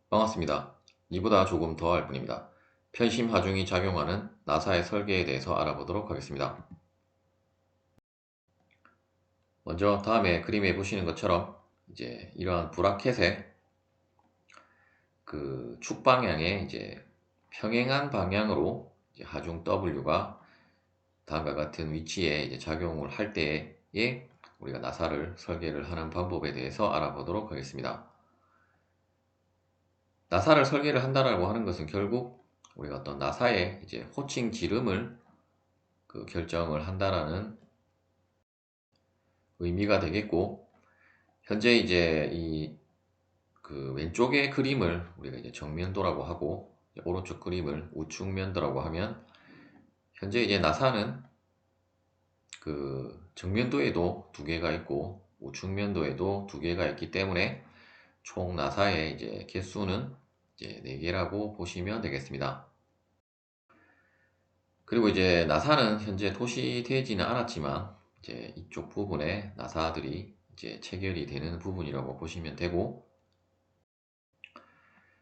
반갑습니다. 이보다 조금 더 할 뿐입니다. 편심 하중이 작용하는 나사의 설계에 대해서 알아보도록 하겠습니다. 먼저 다음에 그림에 보시는 것처럼 이제 이러한 브라켓의 그 축 방향에 이제 평행한 방향으로 이제 하중 W가 다음과 같은 위치에 이제 작용을 할 때에 우리가 나사를 설계를 하는 방법에 대해서 알아보도록 하겠습니다. 나사를 설계를 한다라고 하는 것은 결국 우리가 어떤 나사의 이제 호칭 지름을 결정을 한다라는 의미가 되겠고, 현재 이제 이 왼쪽의 그림을 우리가 이제 정면도라고 하고, 이제 오른쪽 그림을 우측면도라고 하면, 현재 이제 나사는 정면도에도 두 개가 있고 우측면도에도 두 개가 있기 때문에 총 나사의 이제 개수는 이제 4개라고 보시면 되겠습니다. 그리고 이제 나사는 현재 토시되지는 않았지만 이제 이쪽 부분에 나사들이 이제 체결이 되는 부분이라고 보시면 되고,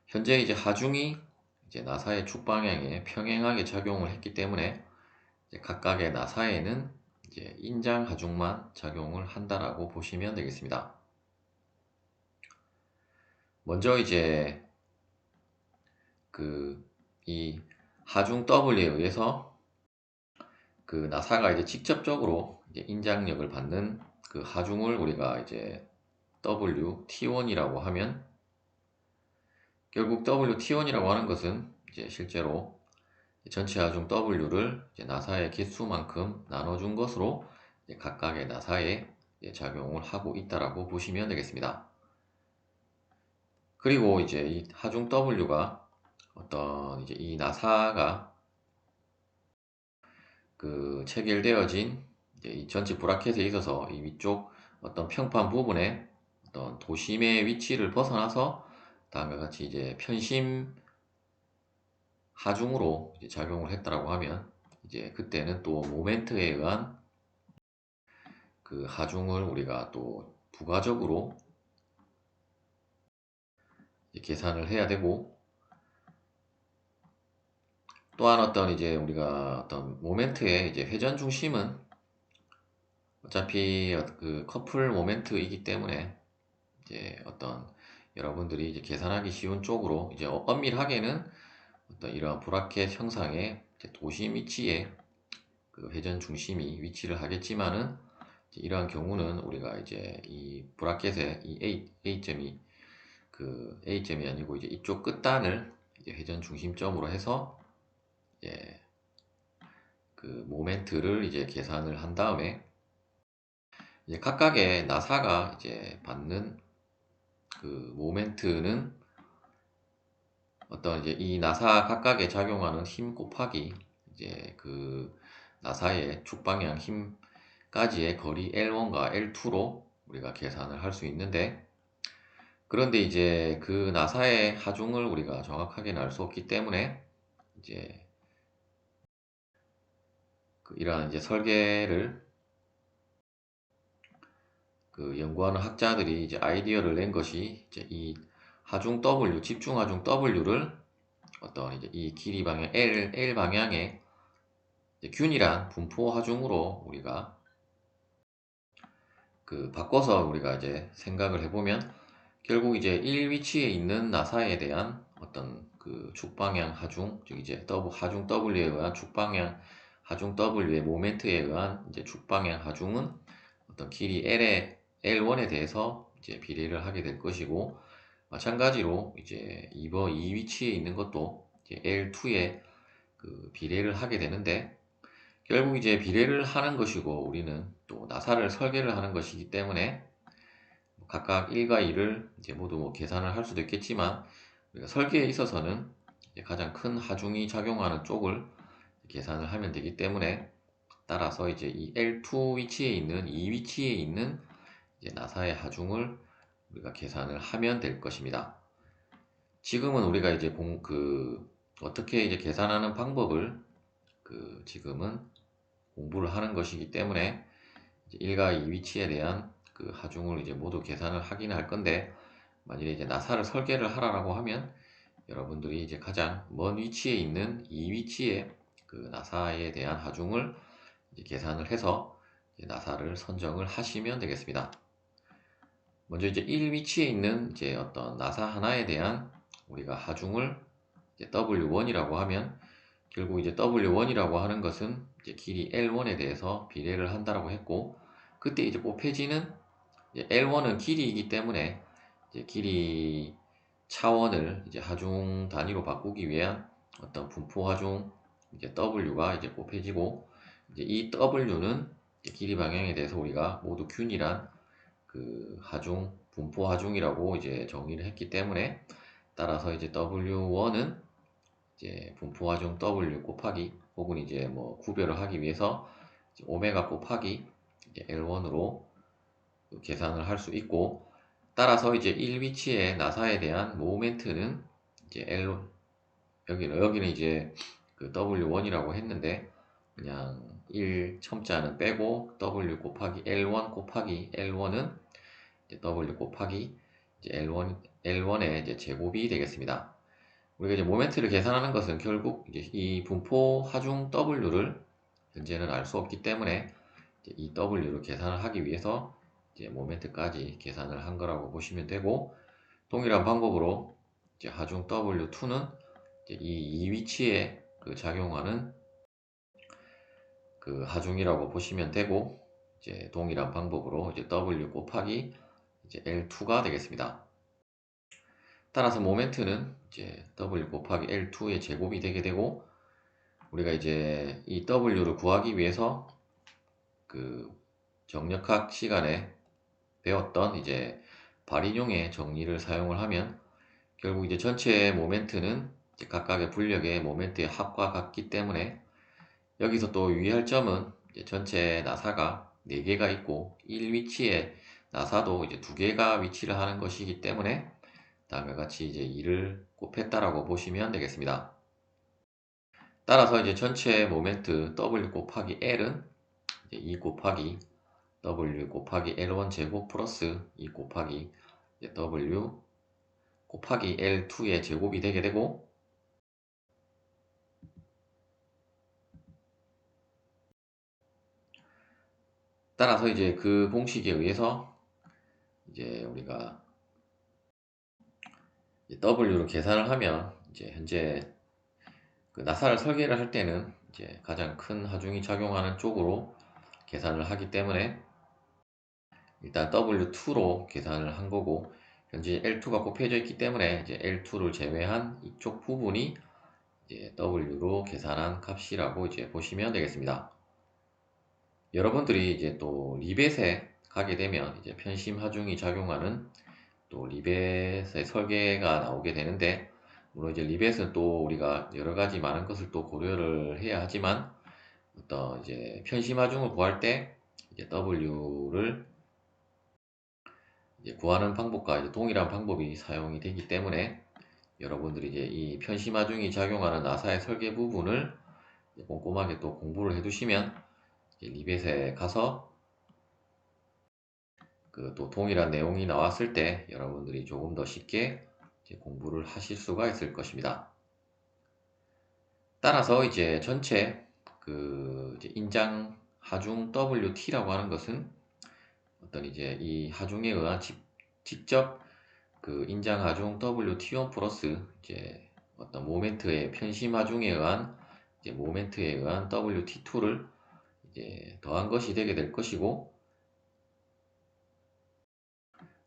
현재 이제 하중이 이제 나사의 축 방향에 평행하게 작용을 했기 때문에 이제 각각의 나사에는 이제 인장 하중만 작용을 한다라고 보시면 되겠습니다. 먼저 이제 이 하중 W에 의해서 나사가 이제 직접적으로 이제 인장력을 받는 하중을 우리가 이제 WT1이라고 하면, 결국 WT1이라고 하는 것은 이제 실제로 전체 하중 W를 이제 나사의 개수만큼 나눠준 것으로 이제 각각의 나사에 이제 작용을 하고 있다라고 보시면 되겠습니다. 그리고 이제 이 하중 W가 어떤 이제 이 나사가 체결되어진 이제 이 전체 브라켓에 있어서 이 위쪽 어떤 평판 부분에 어떤 도심의 위치를 벗어나서 다음과 같이 이제 편심 하중으로 이제 작용을 했다라고 하면, 이제 그때는 또 모멘트에 의한 하중을 우리가 또 부가적으로 계산을 해야 되고, 또한 어떤 이제 우리가 어떤 모멘트의 이제 회전 중심은 어차피 커플 모멘트이기 때문에 이제 어떤 여러분들이 이제 계산하기 쉬운 쪽으로 이제 엄밀하게는 어떤 이러한 브라켓 형상의 이제 도심 위치에 회전 중심이 위치를 하겠지만은, 이러한 경우는 우리가 이제 이 브라켓의 이 A점이 A점이 아니고 이제 이쪽 끝단을 이제 회전 중심점으로 해서 이제 모멘트를 이제 계산을 한 다음에 이제 각각의 나사가 이제 받는 모멘트는 어떤 이제 이 나사 각각에 작용하는 힘 곱하기 이제 나사의 축 방향 힘까지의 거리 L1과 L2로 우리가 계산을 할 수 있는데, 그런데 이제 나사의 하중을 우리가 정확하게는 알 수 없기 때문에 이제 이러한 이제 설계를 연구하는 학자들이 이제 아이디어를 낸 것이 이제 이 하중 W, 집중 하중 W를 어떤 이제 이 길이 방향 L 방향의 균일한 분포 하중으로 우리가 바꿔서 우리가 이제 생각을 해보면, 결국 이제 1 위치에 있는 나사에 대한 어떤 축방향 하중, 즉 이제 하중 W에 의한 축방향 하중 W의 모멘트에 의한 이제 축방향 하중은 어떤 길이 L1에 대해서 이제 비례를 하게 될 것이고, 마찬가지로 이제 2 위치에 있는 것도 이제 L2에 비례를 하게 되는데, 결국 이제 비례를 하는 것이고 우리는 또 나사를 설계를 하는 것이기 때문에 각각 1과 2를 이제 모두 계산을 할 수도 있겠지만, 우리가 설계에 있어서는 이제 가장 큰 하중이 작용하는 쪽을 계산을 하면 되기 때문에, 따라서 이제 이 L2 위치에 있는 2 위치에 있는 이제 나사의 하중을 우리가 계산을 하면 될 것입니다. 지금은 우리가 이제 어떻게 이제 계산하는 방법을 지금은 공부를 하는 것이기 때문에 이제 1과 2 위치에 대한 하중을 이제 모두 계산을 하긴 할 건데, 만일에 이제 나사를 설계를 하라고 하면 여러분들이 이제 가장 먼 위치에 있는 이 위치에 그 나사에 대한 하중을 이제 계산을 해서 이제 나사를 선정을 하시면 되겠습니다. 먼저 이제 1위치에 있는 이제 어떤 나사 하나에 대한 우리가 하중을 이제 W1이라고 하면 결국 이제 W1이라고 하는 것은 이제 길이 L1에 대해서 비례를 한다라고 했고, 그때 이제 곱해지는 이제 L1은 길이이기 때문에 이제 길이 차원을 이제 하중 단위로 바꾸기 위한 어떤 분포 하중 이제 W가 이제 곱해지고, 이제 이 W는 이제 길이 방향에 대해서 우리가 모두 균이란 그 하중 분포 하중이라고 이제 정의를 했기 때문에, 따라서 이제 W1은 이제 분포 하중 W 곱하기 혹은 이제 뭐 구별을 하기 위해서 이제 오메가 곱하기 이제 L1으로 계산을 할 수 있고, 따라서 이제 1위치의 나사에 대한 모멘트는 이제 L 여기는 이제 그 W1이라고 했는데 그냥 1 첨자는 빼고 W 곱하기 L1 곱하기 L1은 이제 W 곱하기 이제 L1의 이제 제곱이 되겠습니다. 우리가 이제 모멘트를 계산하는 것은 결국 이제 이 분포 하중 W를 현재는 알 수 없기 때문에 이제 이 W를 계산을 하기 위해서 이제 모멘트까지 계산을 한 거라고 보시면 되고, 동일한 방법으로 이제 하중 W2는 이제 이 위치에 그 작용하는 그 하중이라고 보시면 되고, 이제 동일한 방법으로 이제 W 곱하기 이제 L2가 되겠습니다. 따라서 모멘트는 이제 W 곱하기 L2의 제곱이 되게 되고, 우리가 이제 이 W를 구하기 위해서 그 정력학 시간에 배웠던 이제 발인용의 정리를 사용을 하면 결국 이제 전체 모멘트는 이제 각각의 분력의 모멘트의 합과 같기 때문에, 여기서 또 유의할 점은 이제 전체 나사가 4개가 있고 1위치에 나사도 이제 2개가 위치를 하는 것이기 때문에 다음과 같이 이제 2를 곱했다라고 보시면 되겠습니다. 따라서 이제 전체 모멘트 W 곱하기 L은 이제 2 곱하기 W 곱하기 L1 제곱 플러스 2 곱하기 W 곱하기 L2의 제곱이 되게 되고, 따라서 이제 그 공식에 의해서 이제 우리가 W로 계산을 하면 이제 현재 그 나사를 설계를 할 때는 이제 가장 큰 하중이 작용하는 쪽으로 계산을 하기 때문에 일단 W2로 계산을 한 거고, 현재 L2가 곱해져 있기 때문에 이제 L2를 제외한 이쪽 부분이 이제 W로 계산한 값이라고 이제 보시면 되겠습니다. 여러분들이 이제 또 리벳에 가게 되면 이제 편심 하중이 작용하는 또 리벳의 설계가 나오게 되는데, 물론 이제 리벳은 또 우리가 여러 가지 많은 것을 또 고려를 해야 하지만 어떤 이제 편심 하중을 구할 때 이제 W를 이제 구하는 방법과 이제 동일한 방법이 사용이 되기 때문에 여러분들이 이제 이 편심 하중이 작용하는 나사의 설계 부분을 꼼꼼하게 또 공부를 해두시면 리벳에 가서 그 또 동일한 내용이 나왔을 때 여러분들이 조금 더 쉽게 공부를 하실 수가 있을 것입니다. 따라서 이제 전체 그 이제 인장 하중 WT라고 하는 것은 어떤 이제 이 하중에 의한 직접 그 인장 하중 WT1 플러스 이제 어떤 모멘트의 편심 하중에 의한 이제 모멘트에 의한 WT2를 이제 더한 것이 되게 될 것이고,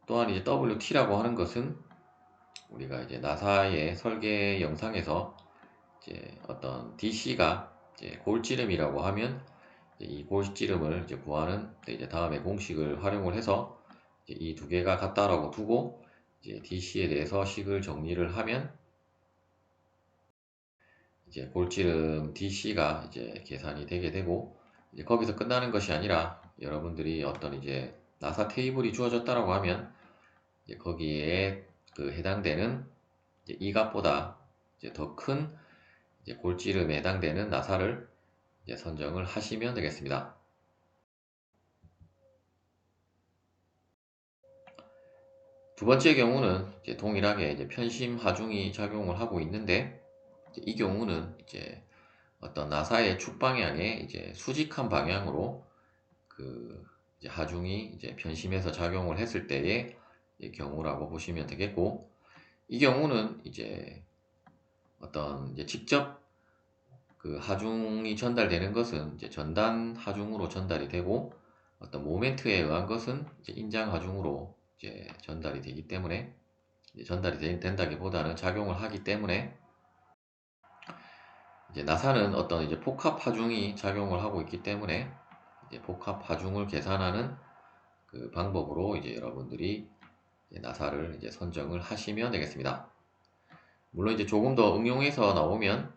또한 이제 WT라고 하는 것은 우리가 이제 나사의 설계 영상에서 이제 어떤 DC가 이제 골지름이라고 하면 이제 이 골지름을 이제 구하는 이제 다음에 공식을 활용을 해서 이제 이 두 개가 같다라고 두고 이제 DC에 대해서 식을 정리를 하면 이제 골지름 DC가 이제 계산이 되게 되고, 이제 거기서 끝나는 것이 아니라 여러분들이 어떤 이제 나사 테이블이 주어졌다라고 하면 이제 거기에 그 해당되는 이제 이 값보다 이제 더 큰 이제 골지름에 해당되는 나사를 이제 선정을 하시면 되겠습니다. 두 번째 경우는 이제 동일하게 이제 편심 하중이 작용을 하고 있는데, 이제 이 경우는 이제 어떤 나사의 축 방향에 이제 수직한 방향으로 그 이제 하중이 이제 편심해서 작용을 했을 때의 경우라고 보시면 되겠고, 이 경우는 이제 어떤 이제 직접 그 하중이 전달되는 것은 이제 전단 하중으로 전달이 되고, 어떤 모멘트에 의한 것은 이제 인장 하중으로 이제 전달이 되기 때문에, 이제 전달이 된다기보다는 작용을 하기 때문에, 이제 나사는 어떤 이제 복합 하중이 작용을 하고 있기 때문에 이제 복합 하중을 계산하는 그 방법으로 이제 여러분들이 이제 나사를 이제 선정을 하시면 되겠습니다. 물론 이제 조금 더 응용해서 나오면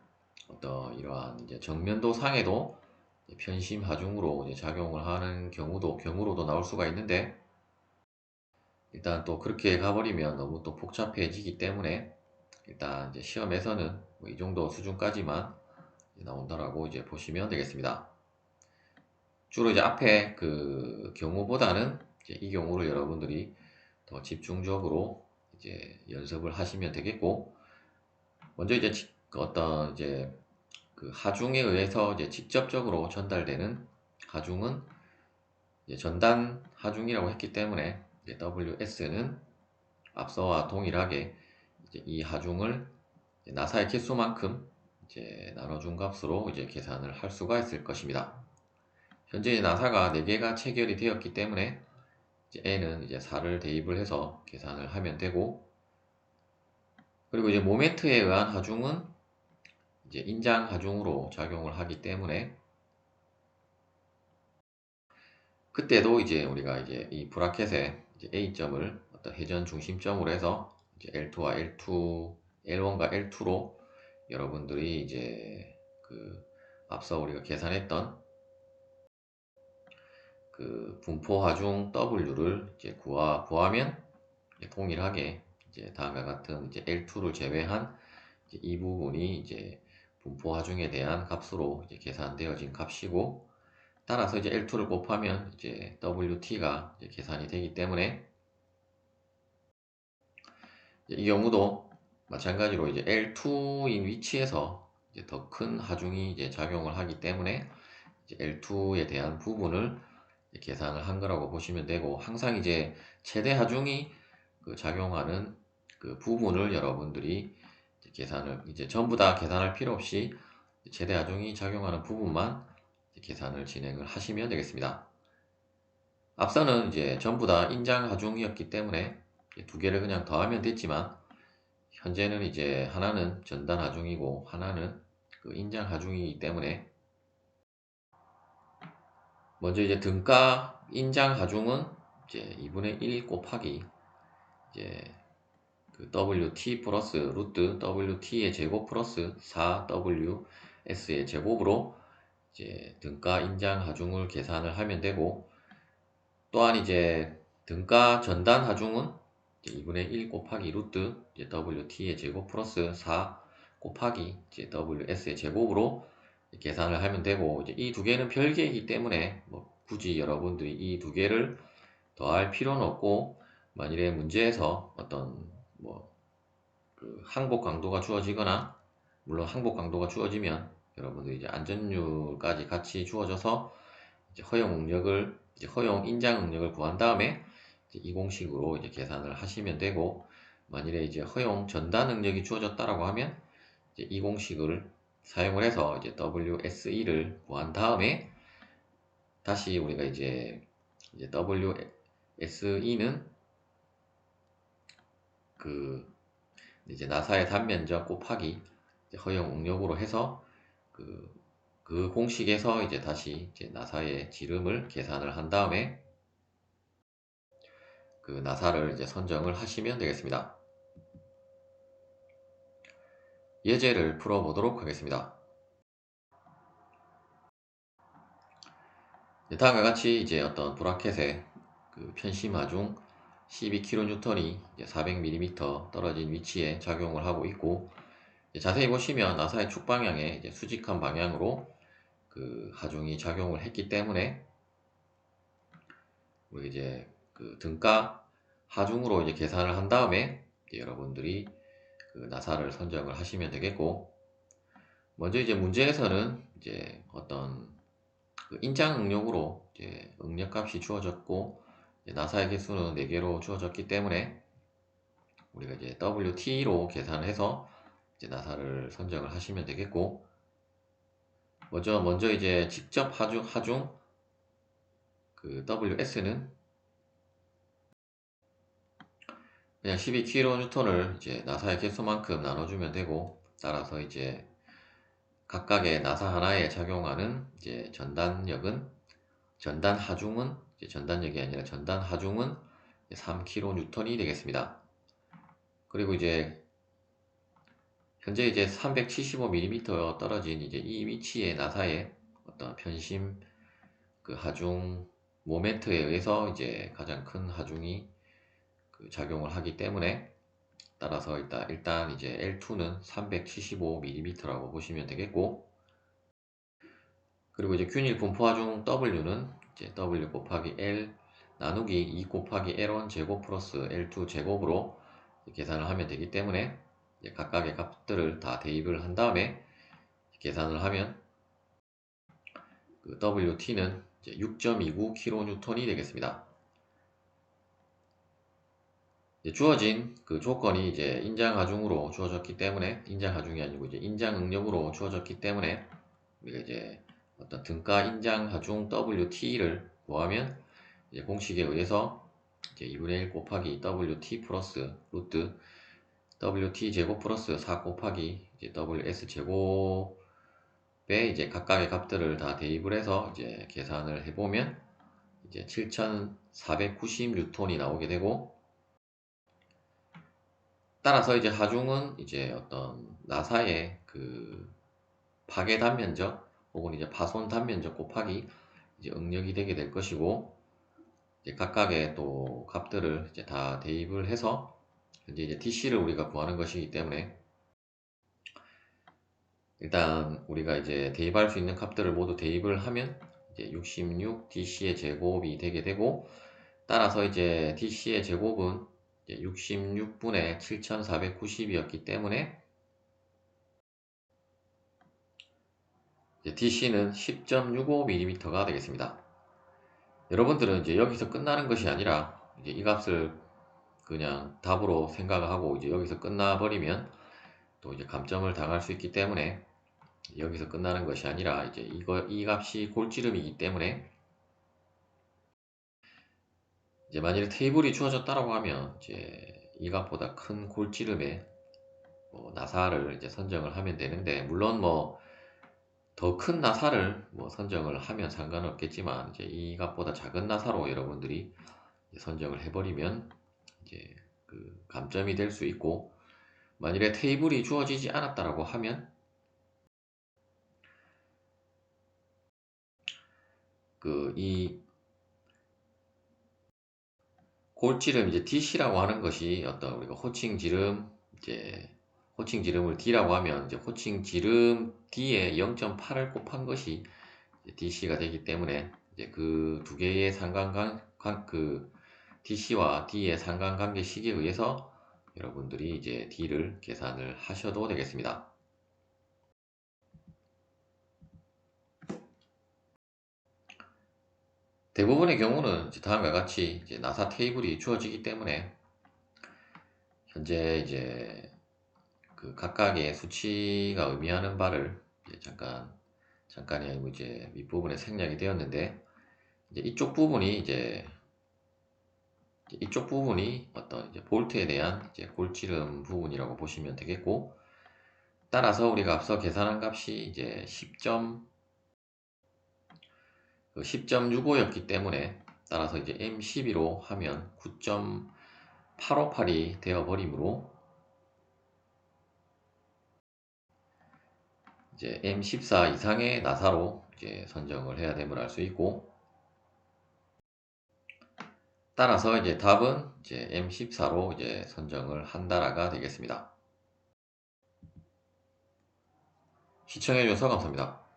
어떤 이러한 이제 정면도 상에도 편심 하중으로 이제 작용을 하는 경우로도 나올 수가 있는데, 일단 또 그렇게 가버리면 너무 또 복잡해지기 때문에 일단 이제 시험에서는 뭐이 정도 수준까지만 나온다라고 이제 보시면 되겠습니다. 주로 이제 앞에 그 경우보다는 이제 이 경우를 여러분들이 더 집중적으로 이제 연습을 하시면 되겠고, 먼저 이제 어떤 이제 그 하중에 의해서 이제 직접적으로 전달되는 하중은 이제 전단 하중이라고 했기 때문에 이제 WS는 앞서와 동일하게 이제 이 하중을 나사의 개수만큼 이제 나눠준 값으로 이제 계산을 할 수가 있을 것입니다. 현재 나사가 4개가 체결이 되었기 때문에 이제 N은 이제 4를 대입을 해서 계산을 하면 되고, 그리고 이제 모멘트에 의한 하중은 이제 인장 하중으로 작용을 하기 때문에, 그때도 이제 우리가 이제 이 브라켓에 이제 A점을 어떤 회전 중심점으로 해서 이제 L2와 L2, L1과 L2로 여러분들이 이제 그 앞서 우리가 계산했던 그 분포 하중 W를 이제 구하면 이제 동일하게 이제 다음과 같은 이제 L2를 제외한 이제 이 부분이 이제 분포 하중에 대한 값으로 이제 계산되어진 값이고, 따라서 이제 L2를 곱하면 이제 WT가 이제 계산이 되기 때문에, 이 경우도 마찬가지로 이제 L2인 위치에서 이제 더 큰 하중이 이제 작용을 하기 때문에 이제 L2에 대한 부분을 계산을 한 거라고 보시면 되고, 항상 이제 최대 하중이 그 작용하는 그 부분을 여러분들이 이제 계산을 이제 전부 다 계산할 필요 없이 최대 하중이 작용하는 부분만 이제 계산을 진행을 하시면 되겠습니다. 앞서는 이제 전부 다 인장 하중이었기 때문에 두 개를 그냥 더하면 됐지만, 현재는 이제 하나는 전단 하중이고 하나는 그 인장 하중이기 때문에, 먼저 이제 등가 인장 하중은 이제 2분의 1 곱하기 이제 그 WT 플러스 루트 WT의 제곱 플러스 4WS의 제곱으로 이제 등가 인장 하중을 계산을 하면 되고, 또한 이제 등가 전단 하중은 이제 2분의 1 곱하기 루트 이제 WT의 제곱 플러스 4 곱하기 이제 WS의 제곱으로 계산을 하면 되고, 이제 이 두 개는 별개이기 때문에 뭐 굳이 여러분들이 이 두 개를 더할 필요는 없고, 만일에 문제에서 어떤 뭐 그 항복 강도가 주어지거나, 물론 항복 강도가 주어지면 여러분들이 이제 안전율까지 같이 주어져서 이제 허용 응력을 이제 허용 인장 응력을 구한 다음에 이제 이 공식으로 이제 계산을 하시면 되고, 만일에 이제 허용 전단 응력이 주어졌다라고 하면 이제 이 공식을 사용을 해서 이제 WSE를 구한 다음에 다시 우리가 이제 WSE는 그 이제 나사의 단면적 곱하기 이제 허용 응력으로 해서 그 공식에서 이제 다시 이제 나사의 지름을 계산을 한 다음에 그 나사를 이제 선정을 하시면 되겠습니다. 예제를 풀어보도록 하겠습니다. 다음과 같이 이제 어떤 브라켓에 그 편심하중 12kN이 400mm 떨어진 위치에 작용을 하고 있고, 자세히 보시면 나사의 축 방향에 이제 수직한 방향으로 그 하중이 작용을 했기 때문에 우리 이제 그 등가 하중으로 이제 계산을 한 다음에 여러분들이 그 나사를 선정을 하시면 되겠고, 먼저 이제 문제에서는 이제 어떤 그 인장 응력으로 이제 응력값이 주어졌고, 나사의 개수는 4개로 주어졌기 때문에 우리가 이제 WT로 계산을 해서 이제 나사를 선정을 하시면 되겠고, 먼저 이제 직접 하중 그 WS는 그냥 12kN을 이제 나사의 개수만큼 나눠주면 되고, 따라서 이제 각각의 나사 하나에 작용하는 이제 전단 하중은 이제 전단력이 아니라 전단 하중은 3kN이 되겠습니다. 그리고 이제 현재 이제 375mm 떨어진 이제 이 위치의 나사의 어떤 편심 그 하중 모멘트에 의해서 이제 가장 큰 하중이 그 작용을 하기 때문에, 따라서 일단 이제 L2는 375mm라고 보시면 되겠고, 그리고 이제 균일 분포 하중 W는 이제 W 곱하기 L 나누기 2 곱하기 L1 제곱 플러스 L2 제곱으로 계산을 하면 되기 때문에, 이제 각각의 값들을 다 대입을 한 다음에 계산을 하면 그 WT는 6.29kN이 되겠습니다. 주어진 그 조건이 이제 인장 하중으로 주어졌기 때문에, 인장 하중이 아니고 이제 인장 응력으로 주어졌기 때문에, 우리가 이제 어떤 등가 인장 하중 WT를 구하면 이제 공식에 의해서 이제 2분의 1 곱하기 WT 플러스 루트 WT 제곱 플러스 4 곱하기 이제 WS 제곱에 이제 각각의 값들을 다 대입을 해서 이제 계산을 해보면 이제 7,490N이 나오게 되고, 따라서 이제 하중은 이제 어떤 나사의 그 파괴 단면적 혹은 이제 파손 단면적 곱하기 이제 응력이 되게 될 것이고, 이제 각각의 또 값들을 이제 다 대입을 해서 현재 이제 DC를 우리가 구하는 것이기 때문에, 일단 우리가 이제 대입할 수 있는 값들을 모두 대입을 하면 이제 66 DC의 제곱이 되게 되고, 따라서 이제 DC의 제곱은 66분의 7490이었기 때문에 DC는 10.65mm가 되겠습니다. 여러분들은 이제 여기서 끝나는 것이 아니라 이제 이 값을 그냥 답으로 생각하고 이제 여기서 끝나버리면 또 이제 감점을 당할 수 있기 때문에, 여기서 끝나는 것이 아니라 이제 이 값이 골지름이기 때문에, 이제 만일에 테이블이 주어졌다라고 하면 이제 이 값보다 큰 골지름의 뭐 나사를 이제 선정을 하면 되는데, 물론 뭐 더 큰 나사를 뭐 선정을 하면 상관없겠지만, 이제 이 값보다 작은 나사로 여러분들이 선정을 해버리면 이제 그 감점이 될 수 있고, 만일에 테이블이 주어지지 않았다라고 하면 그 이 골지름 이제 DC라고 하는 것이 어떤 우리가 호칭 지름 이제 호칭 지름을 D라고 하면 이제 호칭 지름 D에 0.8을 곱한 것이 DC가 되기 때문에, 이제 그 두 개의 그 DC와 D의 상관관계식에 의해서 여러분들이 이제 D를 계산을 하셔도 되겠습니다. 대부분의 경우는 이제 다음과 같이 이제 나사 테이블이 주어지기 때문에, 현재 이제 그 각각의 수치가 의미하는 바를 이제 잠깐이 아니고 이제 윗부분에 생략이 되었는데, 이제 이쪽 부분이 어떤 이제 볼트에 대한 이제 골지름 부분이라고 보시면 되겠고, 따라서 우리가 앞서 계산한 값이 이제 10.65였기 때문에, 따라서 이제 M12로 하면 9.858이 되어 버리므로 이제 M14 이상의 나사로 이제 선정을 해야 됨을 알 수 있고, 따라서 이제 답은 이제 M14로 이제 선정을 한다라가 되겠습니다. 시청해주셔서 감사합니다.